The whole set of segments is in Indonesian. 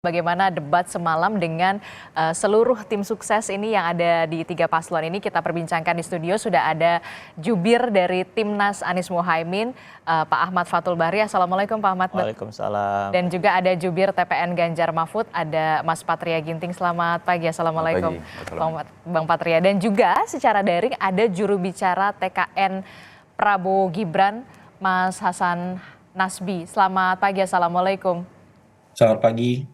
Bagaimana debat semalam dengan seluruh tim sukses ini yang ada di tiga paslon ini kita perbincangkan di studio. Sudah ada jubir dari Timnas Anies Mohaimin, Pak Ahmad Fathul Bari. Assalamualaikum Pak Ahmad. Waalaikumsalam. Dan juga ada jubir TPN Ganjar Mahfud, ada Mas Patria Ginting. Selamat pagi. Assalamualaikum Bang Patria. Dan juga secara daring ada juru bicara TKN Prabowo Gibran, Mas Hasan Nasbi. Selamat pagi. Assalamualaikum. Selamat pagi.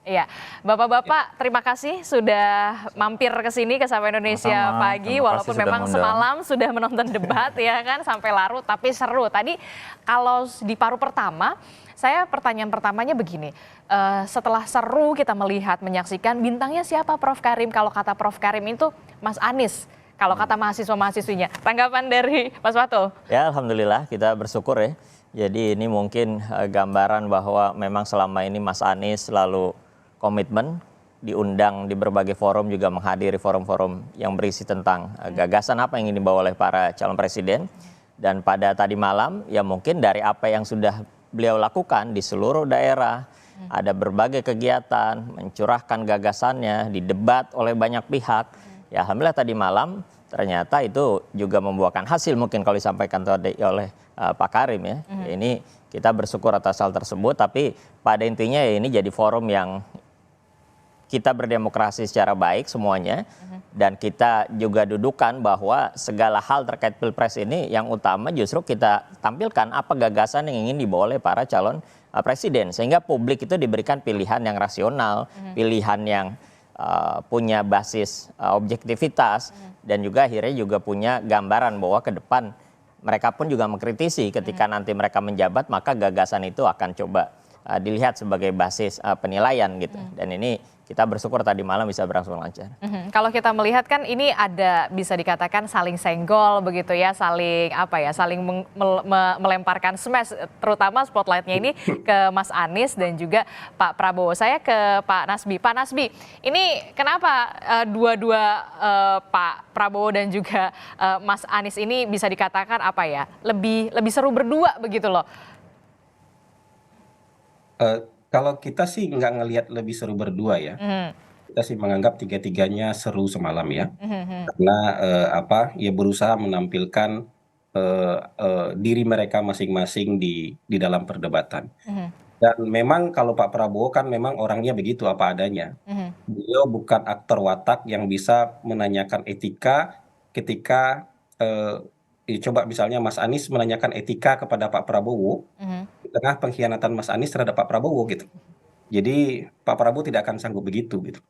Iya, Bapak-bapak terima kasih sudah mampir ke sini ke Sapa Indonesia Pagi, walaupun memang semalam sudah menonton debat ya kan sampai larut, tapi seru. Tadi kalau di paruh pertama, pertanyaan pertamanya begini, setelah seru kita melihat, menyaksikan, bintangnya siapa Prof. Karim? Kalau kata Prof. Karim itu Mas Anies, kalau kata mahasiswa-mahasiswinya. Tanggapan dari Mas Fathul? Ya alhamdulillah kita bersyukur ya. Jadi ini mungkin gambaran bahwa memang selama ini Mas Anies selalu komitmen, diundang di berbagai forum, juga menghadiri forum-forum yang berisi tentang gagasan apa yang ingin dibawa oleh para calon presiden. Dan pada tadi malam ya mungkin dari apa yang sudah beliau lakukan di seluruh daerah, ada berbagai kegiatan, mencurahkan gagasannya, didebat oleh banyak pihak. Ya alhamdulillah tadi malam ternyata itu juga membuahkan hasil mungkin kalau disampaikan tadi oleh Pak Karim ya. Ini kita bersyukur atas hal tersebut, tapi pada intinya ya ini jadi forum yang kita berdemokrasi secara baik semuanya, dan kita juga dudukan bahwa segala hal terkait Pilpres ini yang utama justru kita tampilkan apa gagasan yang ingin dibawa oleh para calon presiden, sehingga publik itu diberikan pilihan yang rasional, pilihan yang punya basis objektivitas, dan juga akhirnya juga punya gambaran bahwa ke depan mereka pun juga mengkritisi ketika nanti mereka menjabat, maka gagasan itu akan coba dilihat sebagai basis penilaian gitu. Dan ini kita bersyukur tadi malam bisa berlangsung lancar. Kalau kita melihat kan ini ada bisa dikatakan saling senggol begitu ya, saling melemparkan smash, terutama spotlightnya ini ke Mas Anies dan juga Pak Prabowo. Saya ke Pak Nasbi. Pak Nasbi, ini kenapa dua-dua Pak Prabowo dan juga Mas Anies ini bisa dikatakan lebih seru berdua begitu loh? Kalau kita sih nggak ngelihat lebih seru berdua ya, kita sih menganggap tiga-tiganya seru semalam ya, karena ya berusaha menampilkan diri mereka masing-masing di dalam perdebatan. Dan memang kalau Pak Prabowo kan memang orangnya begitu apa adanya. Beliau bukan aktor watak yang bisa menanyakan etika ketika coba misalnya Mas Anies menanyakan etika kepada Pak Prabowo di tengah pengkhianatan Mas Anies terhadap Pak Prabowo gitu. Jadi Pak Prabowo tidak akan sanggup begitu gitu.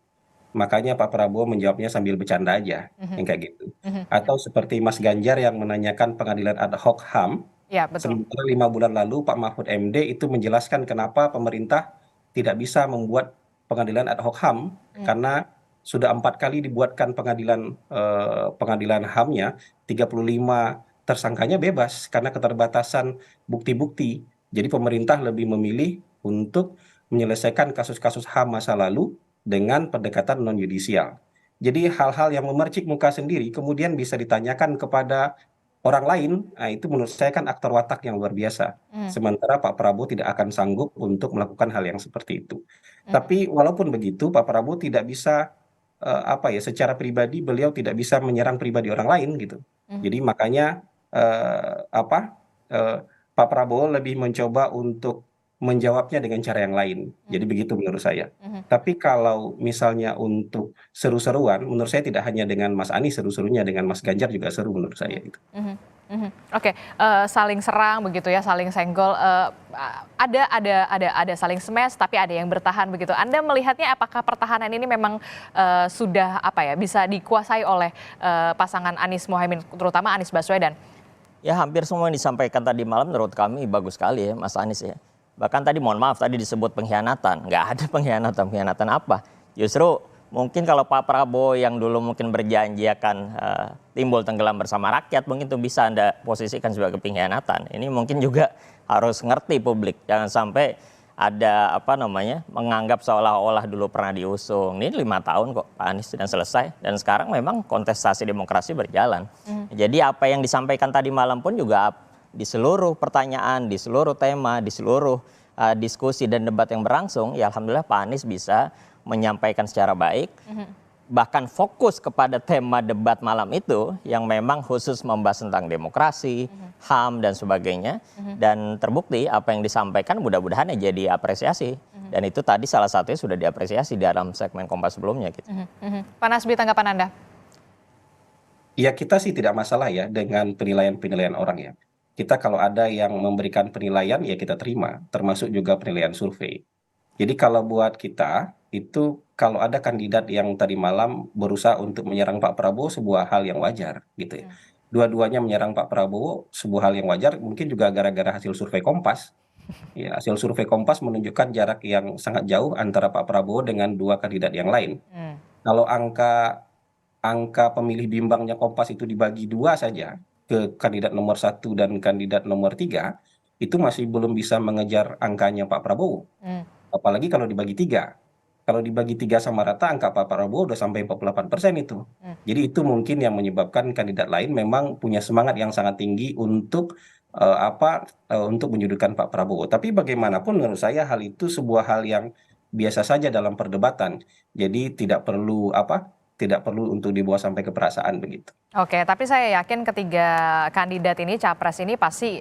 Makanya Pak Prabowo menjawabnya sambil bercanda aja, yang kayak gitu. Atau seperti Mas Ganjar yang menanyakan pengadilan ad hoc HAM, ya, betul. sementara 5 bulan lalu Pak Mahfud MD itu menjelaskan kenapa pemerintah tidak bisa membuat pengadilan ad hoc HAM, karena sudah 4 kali dibuatkan pengadilan HAM-nya, 35 tersangkanya bebas karena keterbatasan bukti-bukti. Jadi pemerintah lebih memilih untuk menyelesaikan kasus-kasus HAM masa lalu dengan pendekatan non-yudisial. Jadi hal-hal yang memercik muka sendiri kemudian bisa ditanyakan kepada orang lain, nah itu menurut saya kan aktor watak yang luar biasa. Sementara Pak Prabowo tidak akan sanggup untuk melakukan hal yang seperti itu. Tapi walaupun begitu, Pak Prabowo tidak bisa secara pribadi beliau tidak bisa menyerang pribadi orang lain gitu. Jadi makanya Pak Prabowo lebih mencoba untuk menjawabnya dengan cara yang lain. Jadi begitu menurut saya. Tapi kalau misalnya untuk seru-seruan, menurut saya tidak hanya dengan Mas Anies, seru-serunya dengan Mas Ganjar juga seru menurut saya gitu. Oke, saling serang begitu ya, saling senggol. Ada saling smash, tapi ada yang bertahan begitu. Anda melihatnya apakah pertahanan ini memang sudah bisa dikuasai oleh pasangan Anies Mohaimin, terutama Anies Baswedan? Ya hampir semua yang disampaikan tadi malam menurut kami bagus sekali ya Mas Anies ya. Bahkan tadi mohon maaf tadi disebut pengkhianatan, nggak ada pengkhianatan apa. Justru mungkin kalau Pak Prabowo yang dulu mungkin berjanji akan timbul tenggelam bersama rakyat, mungkin itu bisa Anda posisikan sebagai pengkhianatan. Ini mungkin juga harus ngerti publik, jangan sampai ada menganggap seolah-olah dulu pernah diusung. Ini 5 tahun kok Pak Anies sudah selesai, dan sekarang memang kontestasi demokrasi berjalan. Jadi apa yang disampaikan tadi malam pun juga di seluruh pertanyaan, di seluruh tema, di seluruh diskusi dan debat yang berlangsung, ya alhamdulillah Pak Anies bisa menyampaikan secara baik. Bahkan fokus kepada tema debat malam itu yang memang khusus membahas tentang demokrasi, HAM dan sebagainya. Dan terbukti apa yang disampaikan mudah-mudahan ya jadi apresiasi. Dan itu tadi salah satunya sudah diapresiasi dalam segmen Kompas sebelumnya gitu. Pak Nasbi, tanggapan Anda? Ya kita sih tidak masalah ya dengan penilaian-penilaian orang ya. Kita kalau ada yang memberikan penilaian ya kita terima, termasuk juga penilaian survei. Jadi kalau buat kita itu kalau ada kandidat yang tadi malam berusaha untuk menyerang Pak Prabowo sebuah hal yang wajar gitu ya. Dua-duanya menyerang Pak Prabowo sebuah hal yang wajar, mungkin juga gara-gara hasil survei Kompas. Ya, hasil survei Kompas menunjukkan jarak yang sangat jauh antara Pak Prabowo dengan dua kandidat yang lain. Kalau angka pemilih bimbangnya Kompas itu dibagi dua saja ke kandidat nomor 1 dan kandidat nomor 3, itu masih belum bisa mengejar angkanya Pak Prabowo. Apalagi kalau dibagi 3. Kalau dibagi 3 sama rata, angka Pak Prabowo udah sampai 48% itu. Jadi itu mungkin yang menyebabkan kandidat lain memang punya semangat yang sangat tinggi untuk untuk menyudutkan Pak Prabowo. Tapi bagaimanapun menurut saya hal itu sebuah hal yang biasa saja dalam perdebatan. Jadi tidak perlu untuk dibawa sampai ke perasaan begitu. Oke, tapi saya yakin ketiga kandidat ini, capres ini pasti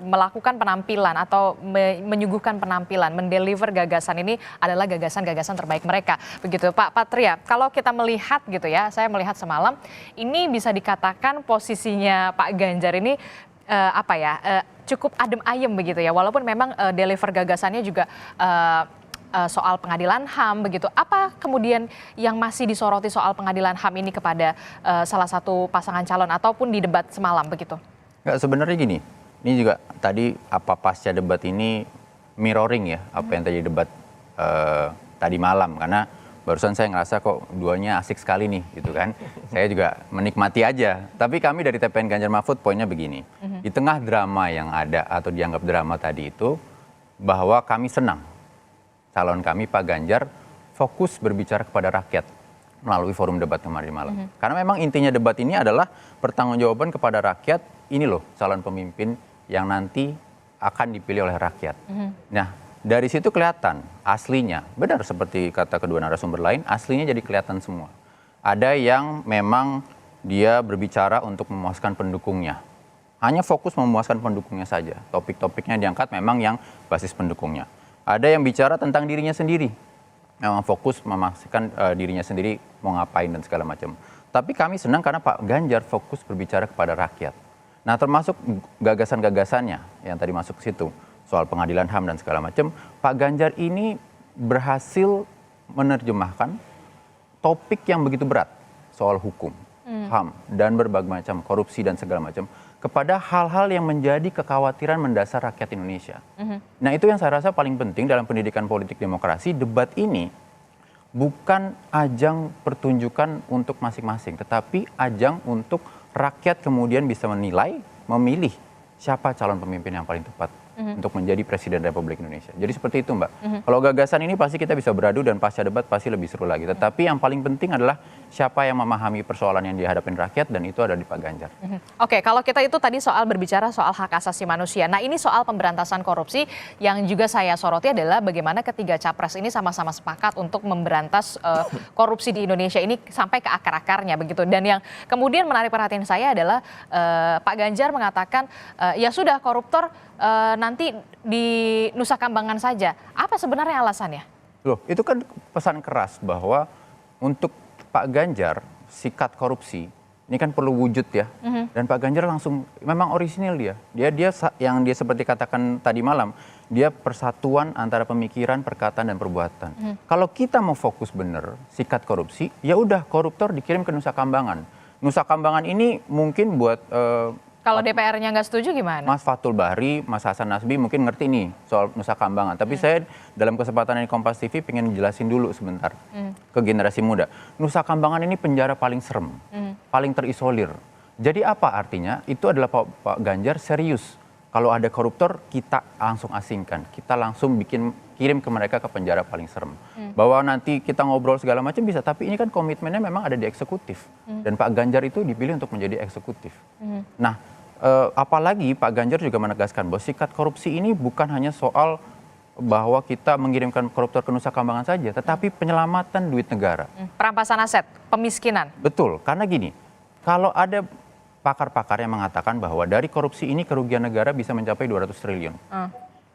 melakukan penampilan atau menyuguhkan penampilan, mendeliver gagasan ini adalah gagasan-gagasan terbaik mereka. Begitu Pak Patria, kalau kita melihat gitu ya, saya melihat semalam, ini bisa dikatakan posisinya Pak Ganjar ini cukup adem ayem begitu ya, walaupun memang deliver gagasannya juga soal pengadilan HAM begitu. Apa kemudian yang masih disoroti soal pengadilan HAM ini kepada salah satu pasangan calon ataupun di debat semalam begitu? Nggak, sebenarnya gini, ini juga tadi pasca debat ini mirroring ya apa yang tadi debat tadi malam, karena barusan saya ngerasa kok duanya asik sekali nih gitu kan. Saya juga menikmati aja. Tapi kami dari TPN Ganjar Mahfud poinnya begini, di tengah drama yang ada atau dianggap drama tadi itu, bahwa kami senang calon kami Pak Ganjar fokus berbicara kepada rakyat melalui forum debat kemarin malam. Karena memang intinya debat ini adalah pertanggungjawaban kepada rakyat, ini loh calon pemimpin yang nanti akan dipilih oleh rakyat. Nah, dari situ kelihatan aslinya, benar seperti kata kedua narasumber lain, aslinya jadi kelihatan semua. Ada yang memang dia berbicara untuk memuaskan pendukungnya. Hanya fokus memuaskan pendukungnya saja. Topik-topiknya diangkat memang yang basis pendukungnya. Ada yang bicara tentang dirinya sendiri, memang fokus memastikan dirinya sendiri mau ngapain dan segala macam. Tapi kami senang karena Pak Ganjar fokus berbicara kepada rakyat. Nah, termasuk gagasan-gagasannya yang tadi masuk ke situ, soal pengadilan HAM dan segala macam, Pak Ganjar ini berhasil menerjemahkan topik yang begitu berat soal hukum, HAM, dan berbagai macam korupsi dan segala macam, kepada hal-hal yang menjadi kekhawatiran mendasar rakyat Indonesia. Nah, itu yang saya rasa paling penting dalam pendidikan politik demokrasi. Debat ini bukan ajang pertunjukan untuk masing-masing, tetapi ajang untuk rakyat kemudian bisa menilai, memilih siapa calon pemimpin yang paling tepat untuk menjadi Presiden Republik Indonesia. Jadi seperti itu, Mbak. Kalau gagasan ini pasti kita bisa beradu dan pasca debat pasti lebih seru lagi. Tetapi yang paling penting adalah siapa yang memahami persoalan yang dihadapi rakyat, dan itu ada di Pak Ganjar. Oke, kalau kita itu tadi soal berbicara soal hak asasi manusia. Nah, ini soal pemberantasan korupsi yang juga saya soroti adalah bagaimana ketiga capres ini sama-sama sepakat untuk memberantas korupsi di Indonesia ini sampai ke akar-akarnya begitu. Dan yang kemudian menarik perhatian saya adalah Pak Ganjar mengatakan ya sudah koruptor nanti di Nusa Kambangan saja. Apa sebenarnya alasannya? Loh, itu kan pesan keras bahwa untuk Pak Ganjar sikat korupsi ini kan perlu wujud ya. Dan Pak Ganjar langsung memang orisinil dia yang dia seperti katakan tadi malam, dia persatuan antara pemikiran, perkataan dan perbuatan. Kalau kita mau fokus bener sikat korupsi, ya udah koruptor dikirim ke Nusa Kambangan. Nusa Kambangan ini mungkin buat kalau DPR-nya nggak setuju gimana? Mas Fathul Bahri, Mas Hasan Nasbi mungkin ngerti nih soal Nusa Kambangan. Tapi saya dalam kesempatan di Kompas TV pengen jelasin dulu sebentar ke generasi muda. Nusa Kambangan ini penjara paling serem, paling terisolir. Jadi apa artinya? Itu adalah Pak Ganjar serius. Kalau ada koruptor kita langsung asingkan, kita langsung kirim ke mereka ke penjara paling serem. Bahwa nanti kita ngobrol segala macam bisa, tapi ini kan komitmennya memang ada di eksekutif. Dan Pak Ganjar itu dipilih untuk menjadi eksekutif. Nah, apalagi Pak Ganjar juga menegaskan bahwa sikat korupsi ini bukan hanya soal bahwa kita mengirimkan koruptor ke Nusa Kambangan saja, tetapi penyelamatan duit negara. Perampasan aset, pemiskinan. Betul, karena gini, kalau ada pakar-pakar yang mengatakan bahwa dari korupsi ini kerugian negara bisa mencapai 200 triliun.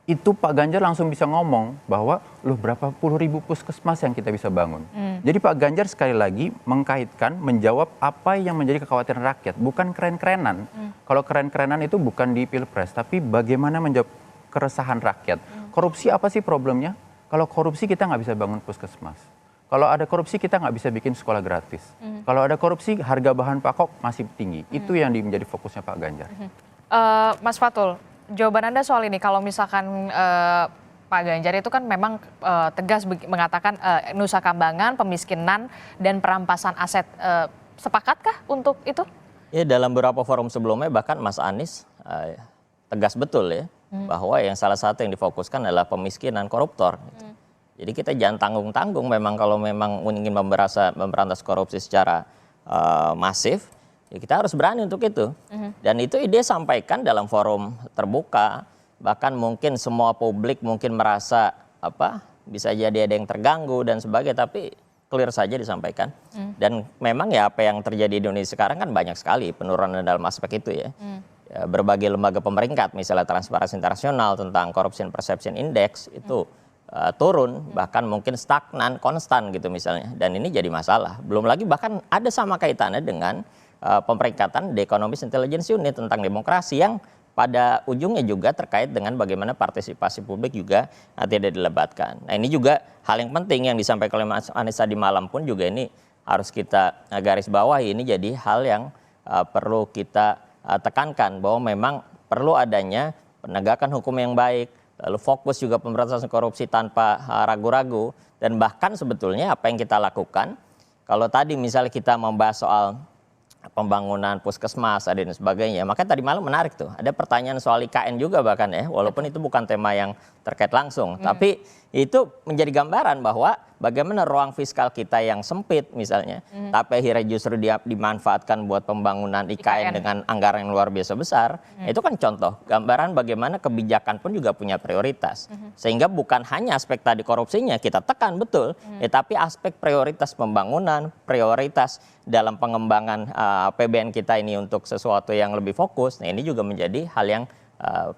Itu Pak Ganjar langsung bisa ngomong bahwa loh berapa puluh ribu puskesmas yang kita bisa bangun. Jadi Pak Ganjar sekali lagi mengkaitkan, menjawab apa yang menjadi kekhawatiran rakyat, bukan keren-kerenan. Kalau keren-kerenan itu bukan di Pilpres, tapi bagaimana menjawab keresahan rakyat. Korupsi apa sih problemnya? Kalau korupsi kita nggak bisa bangun puskesmas. Kalau ada korupsi kita nggak bisa bikin sekolah gratis. Kalau ada korupsi harga bahan pokok masih tinggi. Itu yang menjadi fokusnya Pak Ganjar. Mas Fatul, jawaban Anda soal ini, kalau misalkan Pak Ganjar itu kan memang tegas mengatakan Nusa Kambangan, pemiskinan, dan perampasan aset. Sepakatkah untuk itu? Ya, dalam beberapa forum sebelumnya bahkan Mas Anies tegas betul ya, bahwa yang salah satu yang difokuskan adalah pemiskinan koruptor. Jadi kita jangan tanggung-tanggung memang kalau memang ingin memberantas korupsi secara masif, ya kita harus berani untuk itu. Dan itu dia sampaikan dalam forum terbuka, bahkan mungkin semua publik mungkin merasa bisa jadi ada yang terganggu dan sebagainya, tapi clear saja disampaikan. Dan memang ya apa yang terjadi di Indonesia sekarang kan banyak sekali penurunan dalam aspek itu ya. Ya, berbagai lembaga pemerintah, misalnya Transparansi Internasional tentang Corruption Perception Index itu turun, bahkan mungkin stagnan, konstan gitu misalnya. Dan ini jadi masalah. Belum lagi bahkan ada sama kaitannya dengan pemeringkatan The Economist Intelligence Unit tentang demokrasi yang pada ujungnya juga terkait dengan bagaimana partisipasi publik juga tidak dilebatkan. Nah ini juga hal yang penting yang disampaikan oleh Mas Anies tadi malam pun juga ini harus kita garis bawahi. Ini jadi hal yang perlu kita tekankan bahwa memang perlu adanya penegakan hukum yang baik, lalu fokus juga pemberantasan korupsi tanpa ragu-ragu, dan bahkan sebetulnya apa yang kita lakukan, kalau tadi misalnya kita membahas soal pembangunan puskesmas dan sebagainya, maka tadi malam menarik tuh, ada pertanyaan soal IKN juga bahkan ya, walaupun itu bukan tema yang terkait langsung, tapi itu menjadi gambaran bahwa bagaimana ruang fiskal kita yang sempit misalnya, tapi akhirnya justru dimanfaatkan buat pembangunan IKN dengan anggaran yang luar biasa besar. Itu kan contoh gambaran bagaimana kebijakan pun juga punya prioritas. Sehingga bukan hanya aspek tadi korupsinya kita tekan betul, tapi aspek prioritas pembangunan, prioritas dalam pengembangan APBN kita ini untuk sesuatu yang lebih fokus. Nah ini juga menjadi hal yang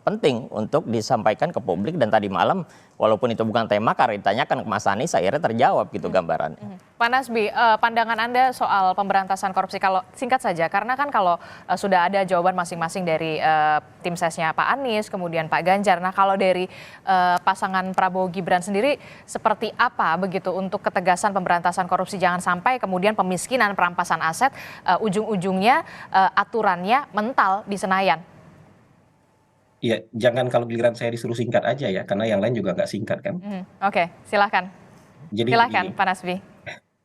penting untuk disampaikan ke publik, dan tadi malam walaupun itu bukan tema karena ditanyakan ke Mas Anies akhirnya terjawab gitu gambarannya. Pak Nasbi, pandangan Anda soal pemberantasan korupsi, kalau singkat saja, karena kan kalau sudah ada jawaban masing-masing dari tim sesnya Pak Anies, kemudian Pak Ganjar. Nah kalau dari pasangan Prabowo Gibran sendiri seperti apa begitu untuk ketegasan pemberantasan korupsi, jangan sampai kemudian pemiskinan, perampasan aset ujung-ujungnya aturannya mental di Senayan. Ya, jangan kalau giliran saya disuruh singkat aja ya, karena yang lain juga nggak singkat kan. Oke, silahkan. Jadi Silahkan begini, Pak Nasbi.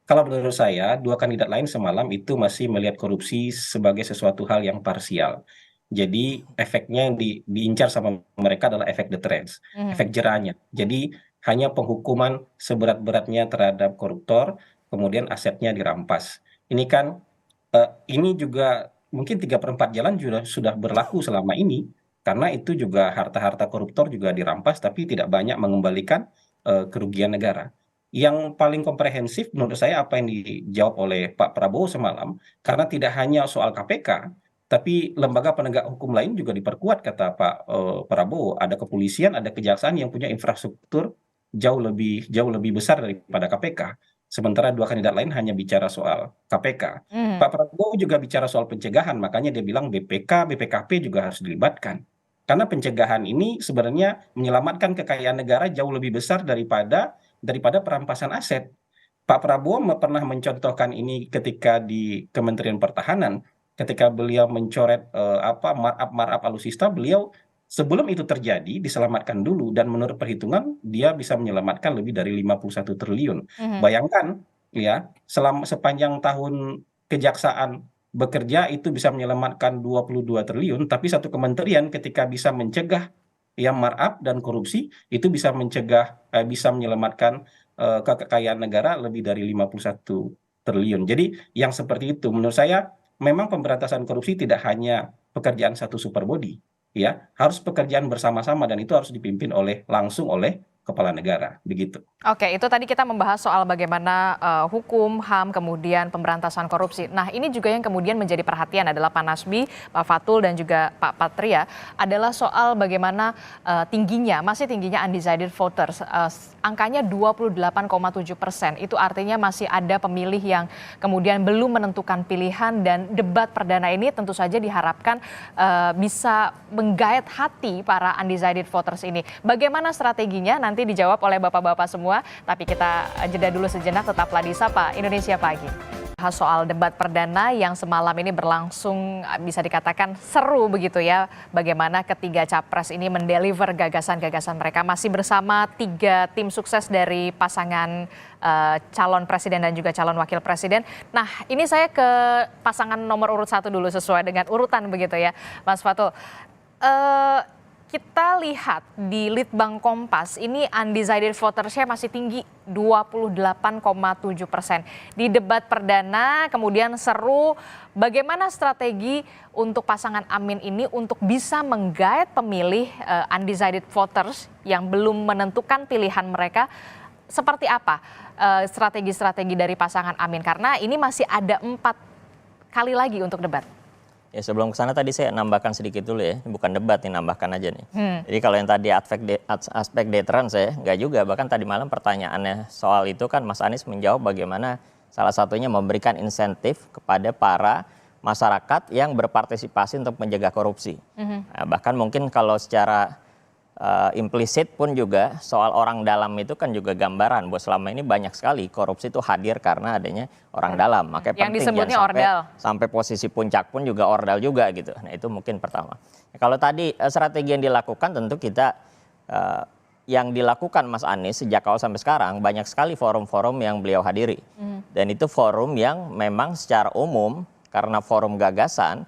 kalau menurut saya, dua kandidat lain semalam itu masih melihat korupsi sebagai sesuatu hal yang parsial. Jadi efeknya yang diincar sama mereka adalah efek deterrence, efek jerahnya. Jadi hanya penghukuman seberat-beratnya terhadap koruptor, kemudian asetnya dirampas. Ini kan, ini juga mungkin 3/4 jalan sudah berlaku selama ini, karena itu juga harta-harta koruptor juga dirampas, tapi tidak banyak mengembalikan kerugian negara. Yang paling komprehensif menurut saya apa yang dijawab oleh Pak Prabowo semalam, karena tidak hanya soal KPK, tapi lembaga penegak hukum lain juga diperkuat, kata Pak Prabowo. Ada kepolisian, ada kejaksaan yang punya infrastruktur jauh lebih besar daripada KPK. Sementara dua kandidat lain hanya bicara soal KPK. Pak Prabowo juga bicara soal pencegahan, makanya dia bilang BPK, BPKP juga harus dilibatkan. Karena pencegahan ini sebenarnya menyelamatkan kekayaan negara jauh lebih besar daripada perampasan aset. Pak Prabowo pernah mencontohkan ini ketika di Kementerian Pertahanan, ketika beliau mencoret markup alutsista, beliau sebelum itu terjadi diselamatkan dulu, dan menurut perhitungan dia bisa menyelamatkan lebih dari 51 triliun. Bayangkan ya, sepanjang tahun kejaksaan bekerja itu bisa menyelamatkan 22 triliun, tapi satu kementerian ketika bisa mencegah yang markup dan korupsi itu bisa bisa menyelamatkan kekayaan negara lebih dari 51 triliun. Jadi yang seperti itu menurut saya memang pemberantasan korupsi tidak hanya pekerjaan satu super body, ya, harus pekerjaan bersama-sama, dan itu harus dipimpin langsung oleh kepala negara, begitu. Oke, itu tadi kita membahas soal bagaimana hukum, HAM, kemudian pemberantasan korupsi. Nah, ini juga yang kemudian menjadi perhatian adalah Pak Nasbi, Pak Fatul, dan juga Pak Patria, adalah soal bagaimana masih tingginya undecided voters. Angkanya 28,7%. Itu artinya masih ada pemilih yang kemudian belum menentukan pilihan, dan debat perdana ini tentu saja diharapkan bisa menggait hati para undecided voters ini. Bagaimana strateginya? Nanti dijawab oleh bapak-bapak semua. Tapi kita jeda dulu sejenak, tetaplah di Sapa Indonesia Pagi. Bahas soal debat perdana yang semalam ini berlangsung bisa dikatakan seru begitu ya. Bagaimana ketiga capres ini mendeliver gagasan-gagasan mereka, masih bersama 3 tim sukses dari pasangan calon presiden dan juga calon wakil presiden. Nah, ini saya ke pasangan nomor urut 1 dulu sesuai dengan urutan begitu ya, Mas Fatul. Kita lihat di Litbang Kompas ini undecided votersnya masih tinggi 28,7%. Di debat perdana kemudian seru, bagaimana strategi untuk pasangan Amin ini untuk bisa menggait pemilih undecided voters yang belum menentukan pilihan mereka, seperti apa strategi-strategi dari pasangan Amin? Karena ini masih ada 4 kali lagi untuk debat. Ya, sebelum ke sana tadi saya nambahkan sedikit dulu ya, bukan debat nih, nambahkan aja nih. Jadi kalau yang tadi aspek deterrence ya, nggak juga. Bahkan tadi malam pertanyaannya soal itu kan Mas Anies menjawab bagaimana salah satunya memberikan insentif kepada para masyarakat yang berpartisipasi untuk menjaga korupsi. Nah, bahkan mungkin kalau secara implisit pun juga soal orang dalam itu kan juga gambaran bahwa selama ini banyak sekali korupsi itu hadir karena adanya orang dalam. Makanya yang penting disebutnya ordal. sampai posisi puncak pun juga ordal juga gitu. Nah, itu mungkin pertama. Kalau tadi strategi yang dilakukan tentu kita yang dilakukan Mas Anies sejak awal sampai sekarang banyak sekali forum-forum yang beliau hadiri. Dan itu forum yang memang secara umum karena forum gagasan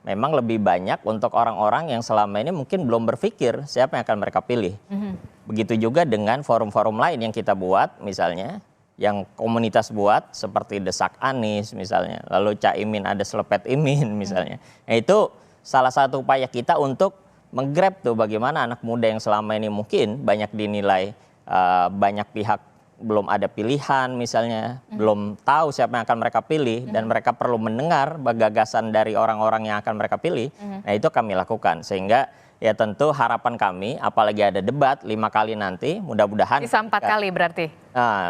memang lebih banyak untuk orang-orang yang selama ini mungkin belum berpikir siapa yang akan mereka pilih. Begitu juga dengan forum-forum lain yang kita buat, misalnya yang komunitas buat seperti Desak Anies misalnya, lalu Caimin ada Selepet Imin misalnya. Nah, itu salah satu upaya kita untuk menggrab tuh bagaimana anak muda yang selama ini mungkin banyak dinilai banyak pihak belum ada pilihan misalnya, belum tahu siapa yang akan mereka pilih, dan mereka perlu mendengar gagasan dari orang-orang yang akan mereka pilih. Nah, itu kami lakukan, sehingga ya tentu harapan kami apalagi ada debat 5 kali nanti, mudah-mudahan Bisa 4 kali berarti.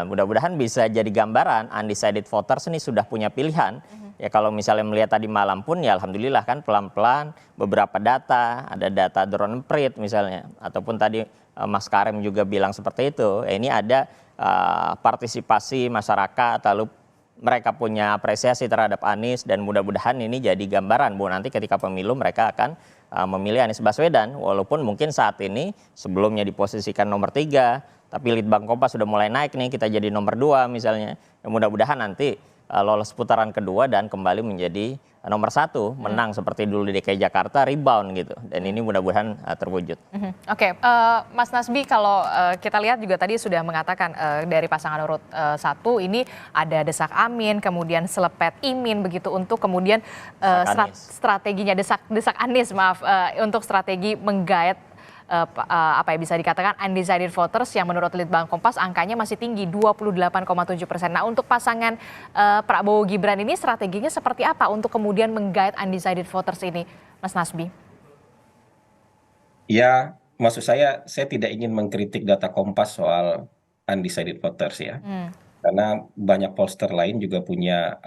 mudah-mudahan bisa jadi gambaran undecided voters ini sudah punya pilihan. Ya kalau misalnya melihat tadi malam pun ya alhamdulillah kan pelan-pelan beberapa data, ada data drone emprit misalnya, ataupun tadi Mas Karim juga bilang seperti itu. Ini ada partisipasi masyarakat, lalu mereka punya apresiasi terhadap Anies, dan mudah-mudahan ini jadi gambaran bahwa nanti ketika pemilu mereka akan memilih Anies Baswedan, walaupun mungkin saat ini sebelumnya diposisikan nomor 3, tapi Litbang Kompas sudah mulai naik nih, kita jadi nomor 2 misalnya. Ya, mudah-mudahan nanti lolos putaran kedua dan kembali menjadi nomor 1, menang seperti dulu di DKI Jakarta, rebound gitu. Dan ini mudah-mudahan terwujud. Oke, Mas Nasbi, kalau kita lihat juga tadi sudah mengatakan dari pasangan urut 1 ini ada Desak Amin, kemudian Selepet Imin begitu untuk kemudian strateginya Desak Anies, maaf, untuk strategi menggait apa ya bisa dikatakan undecided voters yang menurut Litbang Kompas angkanya masih tinggi 28,7%. Nah, untuk pasangan Prabowo Gibran ini strateginya seperti apa untuk kemudian menggait undecided voters ini, Mas Nasbi? Ya, maksud saya tidak ingin mengkritik data Kompas soal undecided voters ya. Karena banyak pollster lain juga punya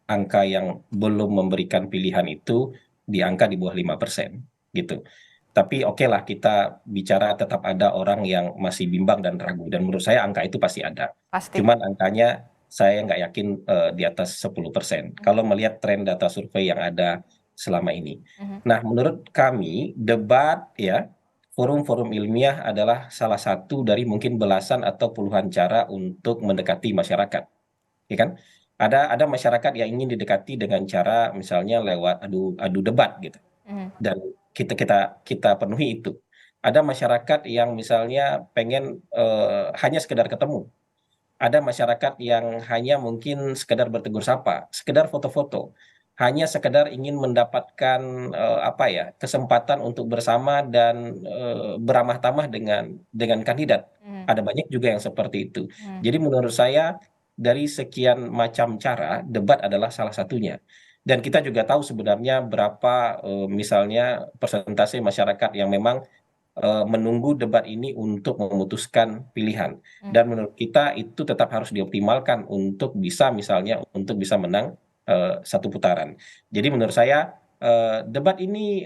angka yang belum memberikan pilihan itu di angka di bawah 5% gitu. Tapi oke lah, kita bicara tetap ada orang yang masih bimbang dan ragu. Dan menurut saya angka itu pasti ada. Pasti. Cuman angkanya saya nggak yakin di atas 10%. Kalau melihat tren data survei yang ada selama ini. Nah, menurut kami debat ya, forum-forum ilmiah adalah salah satu dari mungkin belasan atau puluhan cara untuk mendekati masyarakat. Ya kan? Ada masyarakat yang ingin didekati dengan cara misalnya lewat adu debat gitu. Dan kita penuhi itu. Ada masyarakat yang misalnya pengen hanya sekedar ketemu. Ada masyarakat yang hanya mungkin sekedar bertegur sapa, sekedar foto-foto. hanya sekedar ingin mendapatkan kesempatan untuk bersama dan beramah tamah dengan kandidat. Ada banyak juga yang seperti itu. Jadi menurut saya dari sekian macam cara debat adalah salah satunya. Dan kita juga tahu sebenarnya berapa misalnya persentase masyarakat yang memang menunggu debat ini untuk memutuskan pilihan. Dan menurut kita itu tetap harus dioptimalkan untuk bisa misalnya untuk bisa menang satu putaran. Jadi menurut saya debat ini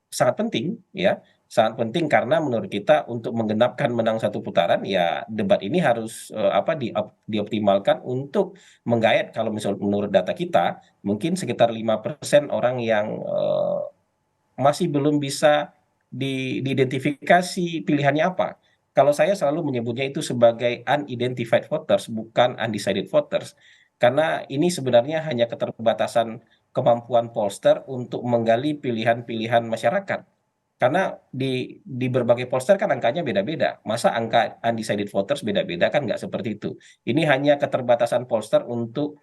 sangat penting ya, sangat penting karena menurut kita untuk menggenapkan menang satu putaran ya debat ini harus dioptimalkan untuk menggayat kalau misal menurut data kita mungkin sekitar 5% orang yang masih belum bisa diidentifikasi pilihannya apa. Kalau saya selalu menyebutnya itu sebagai unidentified voters, bukan undecided voters. Karena ini sebenarnya hanya keterbatasan kemampuan pollster untuk menggali pilihan-pilihan masyarakat. Karena di berbagai pollster kan angkanya beda-beda. Masa angka undecided voters beda-beda kan nggak seperti itu. Ini hanya keterbatasan pollster untuk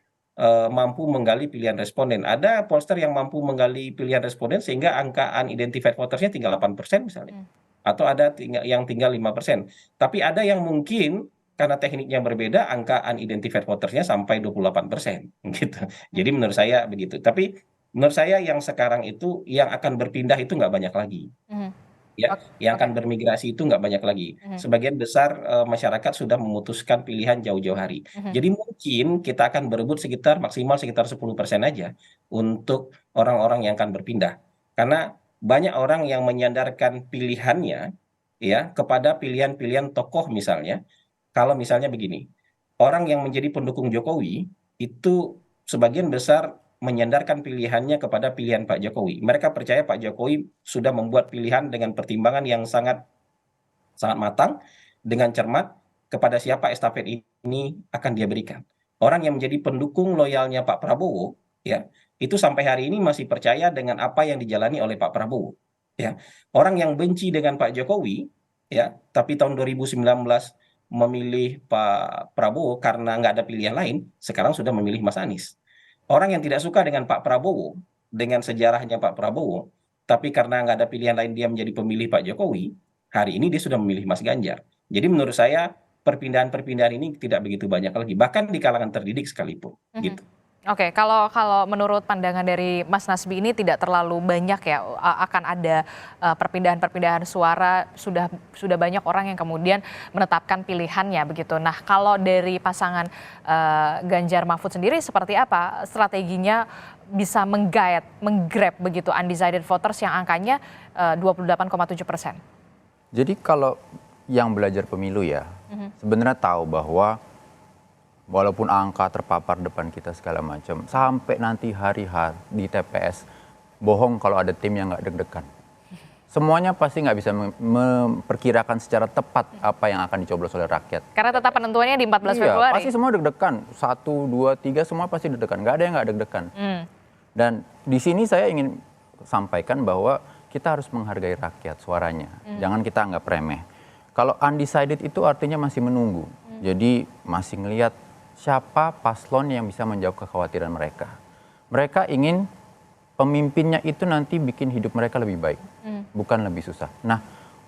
mampu menggali pilihan responden. Ada pollster yang mampu menggali pilihan responden sehingga angka unidentified votersnya tinggal 8% misalnya. Atau ada yang tinggal 5%. Tapi ada yang mungkin karena tekniknya berbeda, angka unidentified votersnya sampai 28%. Gitu. Jadi menurut saya begitu. Tapi menurut saya yang sekarang itu yang akan berpindah itu nggak banyak lagi. Ya, yang akan bermigrasi itu nggak banyak lagi. Sebagian besar masyarakat sudah memutuskan pilihan jauh-jauh hari. Jadi mungkin kita akan berebut maksimal sekitar 10% aja untuk orang-orang yang akan berpindah. Karena banyak orang yang menyandarkan pilihannya ya kepada pilihan-pilihan tokoh misalnya. Kalau misalnya begini, orang yang menjadi pendukung Jokowi itu sebagian besar menyandarkan pilihannya kepada pilihan Pak Jokowi. Mereka percaya Pak Jokowi sudah membuat pilihan dengan pertimbangan yang sangat sangat matang, dengan cermat kepada siapa estafet ini akan dia berikan. Orang yang menjadi pendukung loyalnya Pak Prabowo, ya, itu sampai hari ini masih percaya dengan apa yang dijalani oleh Pak Prabowo. Ya, orang yang benci dengan Pak Jokowi, ya, tapi tahun 2019 memilih Pak Prabowo karena nggak ada pilihan lain, sekarang sudah memilih Mas Anies. Orang yang tidak suka dengan Pak Prabowo, dengan sejarahnya Pak Prabowo, tapi karena nggak ada pilihan lain dia menjadi pemilih Pak Jokowi, hari ini dia sudah memilih Mas Ganjar. Jadi menurut saya perpindahan-perpindahan ini tidak begitu banyak lagi, bahkan di kalangan terdidik sekalipun. Gitu. Oke, kalau menurut pandangan dari Mas Nasbi ini tidak terlalu banyak ya akan ada perpindahan-perpindahan suara, sudah banyak orang yang kemudian menetapkan pilihannya begitu. Nah, kalau dari pasangan Ganjar Mahfud sendiri seperti apa strateginya bisa menggrab begitu undecided voters yang angkanya 28,7%? Jadi kalau yang belajar pemilu ya, sebenarnya tahu bahwa walaupun angka terpapar depan kita segala macam, sampai nanti hari di TPS, bohong kalau ada tim yang nggak deg-degan. Semuanya pasti nggak bisa memperkirakan secara tepat apa yang akan dicoblos oleh rakyat. Karena tetap penentuannya di 14 Februari. Pasti semua deg-degan. 1, 2, 3 semua pasti deg-degan. Nggak ada yang nggak deg-degan. Dan di sini saya ingin sampaikan bahwa kita harus menghargai rakyat suaranya. Jangan kita anggap remeh. Kalau undecided itu artinya masih menunggu. Jadi masih ngelihat siapa paslon yang bisa menjawab kekhawatiran mereka. Mereka ingin pemimpinnya itu nanti bikin hidup mereka lebih baik, bukan lebih susah. Nah,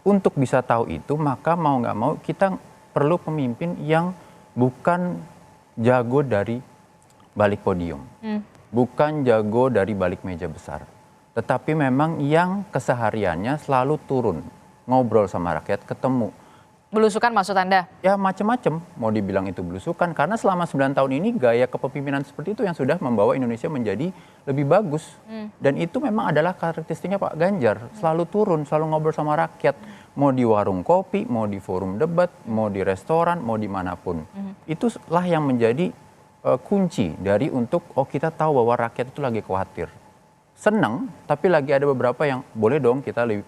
untuk bisa tahu itu, maka mau nggak mau kita perlu pemimpin yang bukan jago dari balik podium, bukan jago dari balik meja besar, tetapi memang yang kesehariannya selalu turun, ngobrol sama rakyat, ketemu. Belusukan maksud Anda? Ya macam-macam, mau dibilang itu belusukan, karena selama 9 tahun ini gaya kepemimpinan seperti itu yang sudah membawa Indonesia menjadi lebih bagus. Dan itu memang adalah karakteristiknya Pak Ganjar, selalu turun, selalu ngobrol sama rakyat. Mau di warung kopi, mau di forum debat, mau di restoran, mau dimanapun. Itulah yang menjadi kunci dari untuk, kita tahu bahwa rakyat itu lagi khawatir. Senang, tapi lagi ada beberapa yang boleh dong kita lebih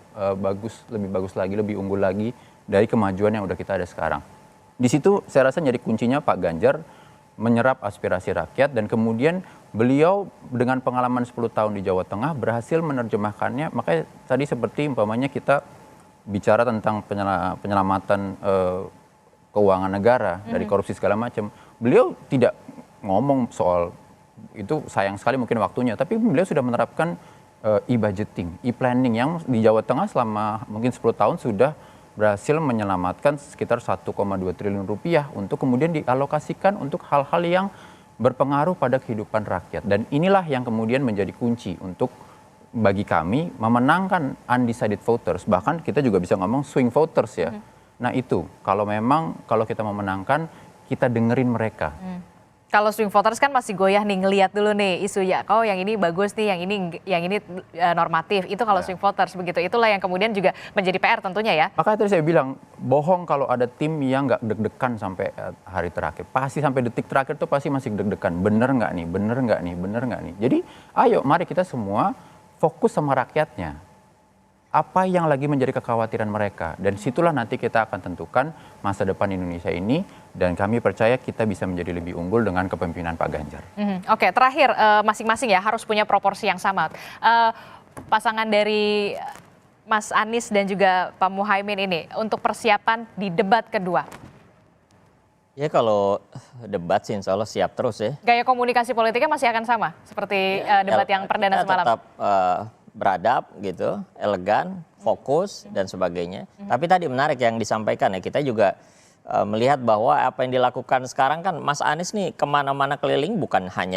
bagus lagi, lebih unggul lagi dari kemajuan yang udah kita ada sekarang. Di situ saya rasa jadi kuncinya Pak Ganjar menyerap aspirasi rakyat, dan kemudian beliau dengan pengalaman 10 tahun di Jawa Tengah berhasil menerjemahkannya. Makanya tadi seperti umpamanya kita bicara tentang penyelamatan keuangan negara dari korupsi segala macam. Beliau tidak ngomong soal itu sayang sekali mungkin waktunya. Tapi beliau sudah menerapkan e-budgeting, e-planning yang di Jawa Tengah selama mungkin 10 tahun sudah berhasil menyelamatkan sekitar 1,2 triliun rupiah untuk kemudian dialokasikan untuk hal-hal yang berpengaruh pada kehidupan rakyat. Dan inilah yang kemudian menjadi kunci untuk bagi kami memenangkan undecided voters. Bahkan kita juga bisa ngomong swing voters ya. Nah itu, kalau kita memenangkan, kita dengerin mereka. Kalau swing voters kan masih goyah nih ngelihat dulu nih isu ya, kau yang ini bagus nih, yang ini normatif. Itu kalau swing voters begitu. Itulah yang kemudian juga menjadi PR tentunya ya. Makanya tadi saya bilang bohong kalau ada tim yang nggak deg-degan sampai hari terakhir. Pasti sampai detik terakhir tuh pasti masih deg-degan. Bener nggak nih? Bener nggak nih? Bener nggak nih? Jadi ayo mari kita semua fokus sama rakyatnya. Apa yang lagi menjadi kekhawatiran mereka. Dan situlah nanti kita akan tentukan masa depan Indonesia ini. Dan kami percaya kita bisa menjadi lebih unggul dengan kepemimpinan Pak Ganjar. Oke, terakhir masing-masing ya harus punya proporsi yang sama. Pasangan dari Mas Anies dan juga Pak Muhaimin ini untuk persiapan di debat kedua. Ya kalau debat sih insya Allah siap terus ya. Gaya komunikasi politiknya masih akan sama seperti debat yang perdana semalam. Tetap beradab gitu, elegan, fokus dan sebagainya. Tapi tadi menarik yang disampaikan ya, kita juga melihat bahwa apa yang dilakukan sekarang kan Mas Anies nih kemana-mana keliling bukan hanya